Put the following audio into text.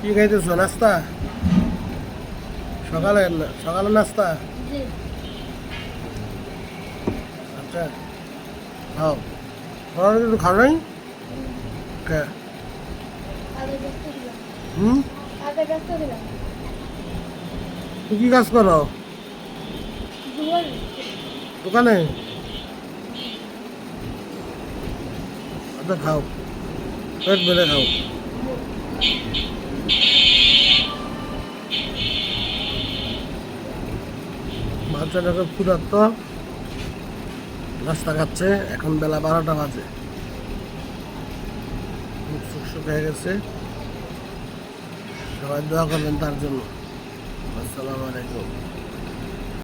কি খাইতেছো? নাস্তা? সকালে সকালে নাস্তা? আচ্ছা, খাও। তোমার কিছু খাও নাই? কে? হুম? তুমি কি কাজ করো? দোকানে? আচ্ছা, খাও, পেট ভরে খাও। বাচ্চাটাকে ক্ষুধার্ত, নাস্তা খাচ্ছে। এখন বেলা 12টা বাজে, মুখ চোখ শুকিয়ে গেছে। সবাই দোয়া করবেন তার জন্য। আসসালামু আলাইকুম।